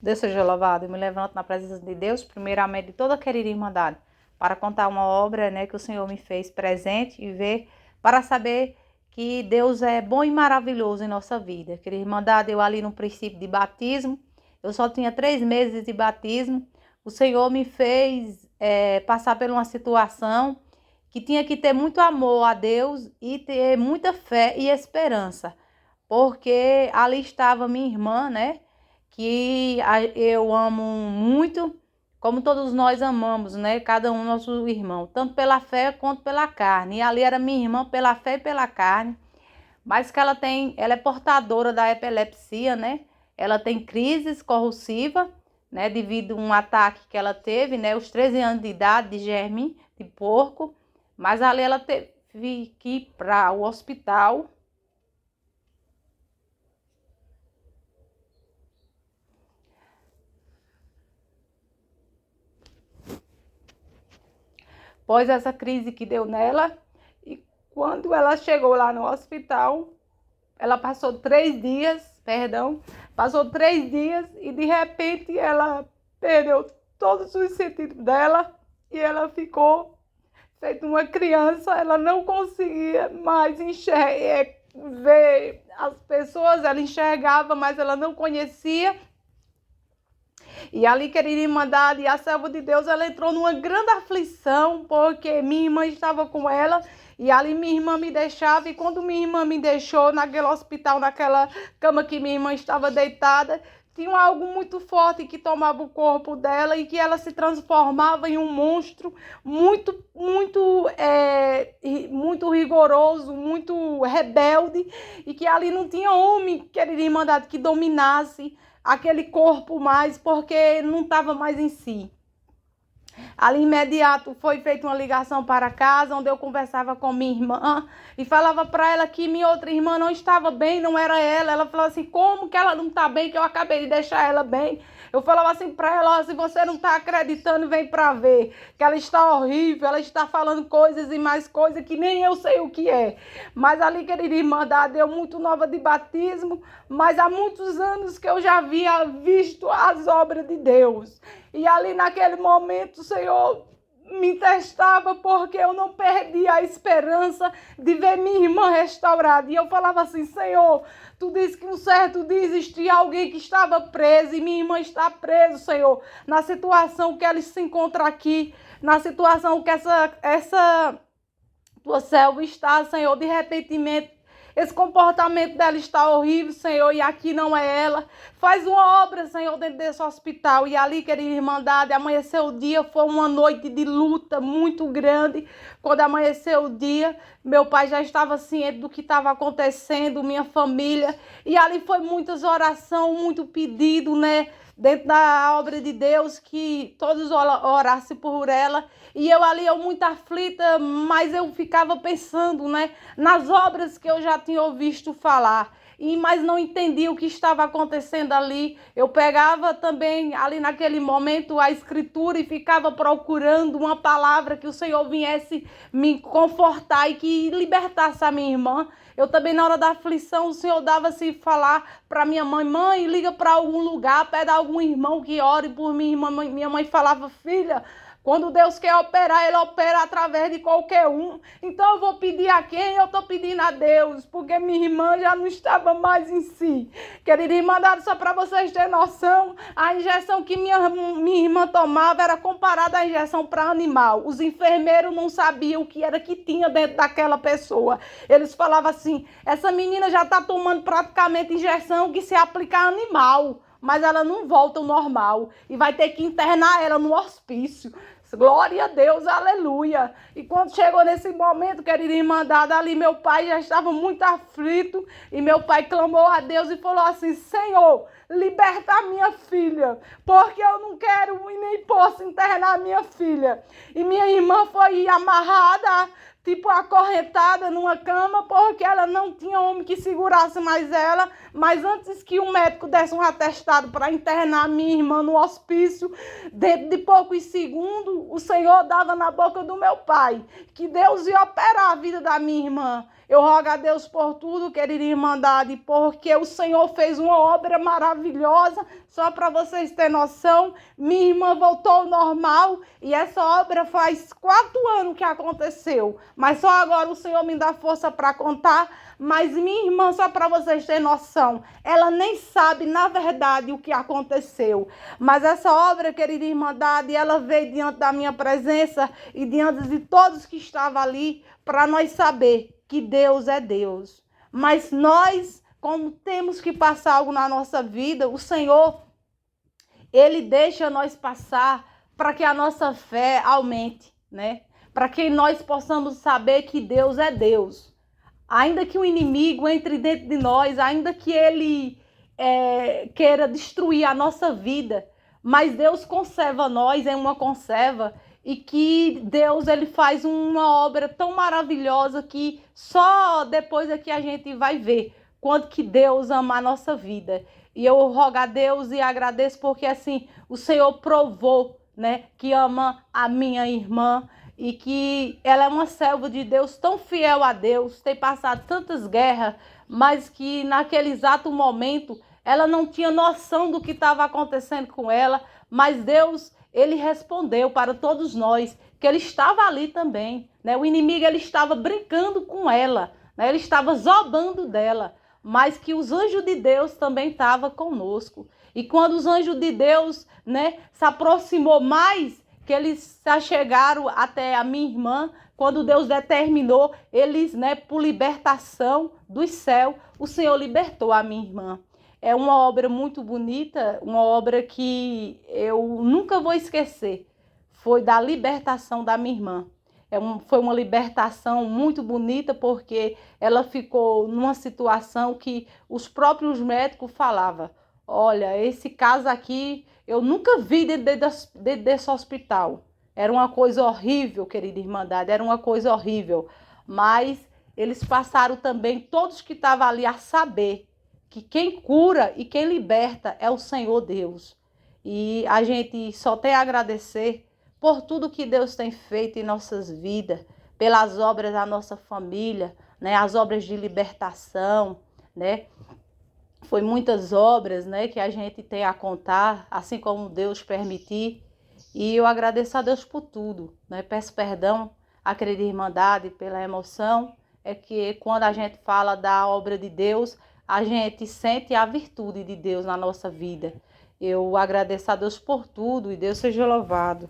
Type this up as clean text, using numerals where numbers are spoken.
Deus seja louvado. Eu me levanto na presença de Deus, primeiramente de toda a querida irmandade, para contar uma obra, né, que o Senhor me fez presente e ver, para saber que Deus é bom e maravilhoso em nossa vida. Querida irmandade, eu ali no princípio de batismo, eu só tinha 3 meses de batismo, o Senhor me fez passar por uma situação que tinha que ter muito amor a Deus e ter muita fé e esperança, porque ali estava minha irmã, né? Eu amo muito, como todos nós amamos, né? Cada um nosso irmão, tanto pela fé quanto pela carne. E ali era minha irmã pela fé e pela carne, mas que ela é portadora da epilepsia, né? Ela tem crises convulsivas, né? Devido a um ataque que ela teve, né? Os 13 anos de idade, de germe de porco, mas ali ela teve que ir para o hospital. Após essa crise que deu nela, e quando ela chegou lá no hospital, ela passou 3 dias e de repente ela perdeu todos os sentidos dela e ela ficou feita uma criança, ela não conseguia mais ver as pessoas, ela enxergava, mas ela não conhecia. E ali, querida irmandade, a serva de Deus, ela entrou numa grande aflição, porque minha irmã estava com ela, e ali minha irmã me deixava, e quando minha irmã me deixou naquele hospital, naquela cama que minha irmã estava deitada, tinha algo muito forte que tomava o corpo dela e que ela se transformava em um monstro muito rigoroso, muito rebelde, e que ali não tinha homem, querida irmandade, que dominasse aquele corpo mais, porque não estava mais em si. Ali imediato foi feita uma ligação para casa, onde eu conversava com minha irmã e falava para ela que minha outra irmã não estava bem, não era ela. Ela falou assim, como que ela não está bem, que eu acabei de deixar ela bem. Eu falava assim para ela, se você não está acreditando, vem para ver, que ela está horrível, ela está falando coisas e mais coisas que nem eu sei o que é. Mas ali, querida irmandade, eu muito nova de batismo, mas há muitos anos que eu já havia visto as obras de Deus. E ali naquele momento o Senhor me testava, porque eu não perdi a esperança de ver minha irmã restaurada. E eu falava assim, Senhor, tu disse que um certo dia existia alguém que estava preso e minha irmã está presa, Senhor, na situação que ela se encontra aqui, na situação que essa tua serva está, Senhor, de repente esse comportamento dela está horrível, Senhor, e aqui não é ela. Faz uma obra, Senhor, dentro desse hospital. E ali, querida irmandade, amanheceu o dia, foi uma noite de luta muito grande. Quando amanheceu o dia, meu pai já estava ciente do que estava acontecendo, minha família. E ali foi muitas orações, muito pedido, né? Dentro da obra de Deus, que todos orassem por ela. E eu ali, muito aflita, mas eu ficava pensando, né, nas obras que eu já tinha ouvido falar. Mas não entendia o que estava acontecendo ali. Eu pegava também ali naquele momento a escritura e ficava procurando uma palavra que o Senhor viesse me confortar e que libertasse a minha irmã. Eu também, na hora da aflição, o Senhor dava-se falar para minha mãe, mãe, liga para algum lugar, pede a algum irmão que ore por mim. Minha mãe falava, filha, quando Deus quer operar, Ele opera através de qualquer um. Então eu vou pedir a quem? Eu estou pedindo a Deus, porque minha irmã já não estava mais em si. Querida irmã, só para vocês terem noção, a injeção que minha irmã tomava era comparada à injeção para animal. Os enfermeiros não sabiam o que era que tinha dentro daquela pessoa. Eles falavam assim, essa menina já está tomando praticamente injeção que se aplica a animal, mas ela não volta ao normal e vai ter que internar ela no hospício. Glória a Deus, aleluia. E quando chegou nesse momento, querida irmandade, ali meu pai já estava muito aflito e meu pai clamou a Deus e falou assim, Senhor, liberta a minha filha, porque eu não quero e nem posso internar a minha filha. E minha irmã foi amarrada, tipo acorrentada numa cama, porque ela não tinha homem que segurasse mais ela. Mas antes que o médico desse um atestado para internar minha irmã no hospício, dentro de poucos segundos, o Senhor dava na boca do meu pai que Deus ia operar a vida da minha irmã. Eu rogo a Deus por tudo, querida Irmandade, porque o Senhor fez uma obra maravilhosa. Só para vocês terem noção, minha irmã voltou ao normal e essa obra faz 4 anos que aconteceu. Mas só agora o Senhor me dá força para contar. Mas minha irmã, só para vocês terem noção, ela nem sabe, na verdade, o que aconteceu. Mas essa obra, querida Irmandade, ela veio diante da minha presença e diante de todos que estavam ali, para nós saber que Deus é Deus. Mas nós, como temos que passar algo na nossa vida, o Senhor, Ele deixa nós passar para que a nossa fé aumente, né? Para que nós possamos saber que Deus é Deus. Ainda que o inimigo entre dentro de nós, ainda que ele queira destruir a nossa vida, mas Deus conserva nós em uma conserva. E que Deus ele faz uma obra tão maravilhosa que só depois é que a gente vai ver quanto que Deus ama a nossa vida. E eu rogo a Deus e agradeço porque assim o Senhor provou, né, que ama a minha irmã e que ela é uma serva de Deus tão fiel a Deus, tem passado tantas guerras, mas que naquele exato momento ela não tinha noção do que estava acontecendo com ela, mas Deus ele respondeu para todos nós que ele estava ali também, né? O inimigo ele estava brincando com ela, né? Ele estava zombando dela, mas que os anjos de Deus também estavam conosco. E quando os anjos de Deus, né, se aproximou mais, que eles se achegaram até a minha irmã, quando Deus determinou, eles, né, por libertação do céu, o Senhor libertou a minha irmã. É uma obra muito bonita, uma obra que eu nunca vou esquecer. Foi da libertação da minha irmã. Foi uma libertação muito bonita porque ela ficou numa situação que os próprios médicos falavam: olha, esse caso aqui eu nunca vi dentro desse hospital. Era uma coisa horrível, querida Irmandade, era uma coisa horrível. Mas eles passaram também, todos que estavam ali, a saber que quem cura e quem liberta é o Senhor Deus. E a gente só tem a agradecer por tudo que Deus tem feito em nossas vidas, pelas obras da nossa família, né? As obras de libertação, né? Foi muitas obras, né, que a gente tem a contar, assim como Deus permitir. E eu agradeço a Deus por tudo, né? Peço perdão à querida Irmandade pela emoção. É que quando a gente fala da obra de Deus, a gente sente a virtude de Deus na nossa vida. Eu agradeço a Deus por tudo e Deus seja louvado.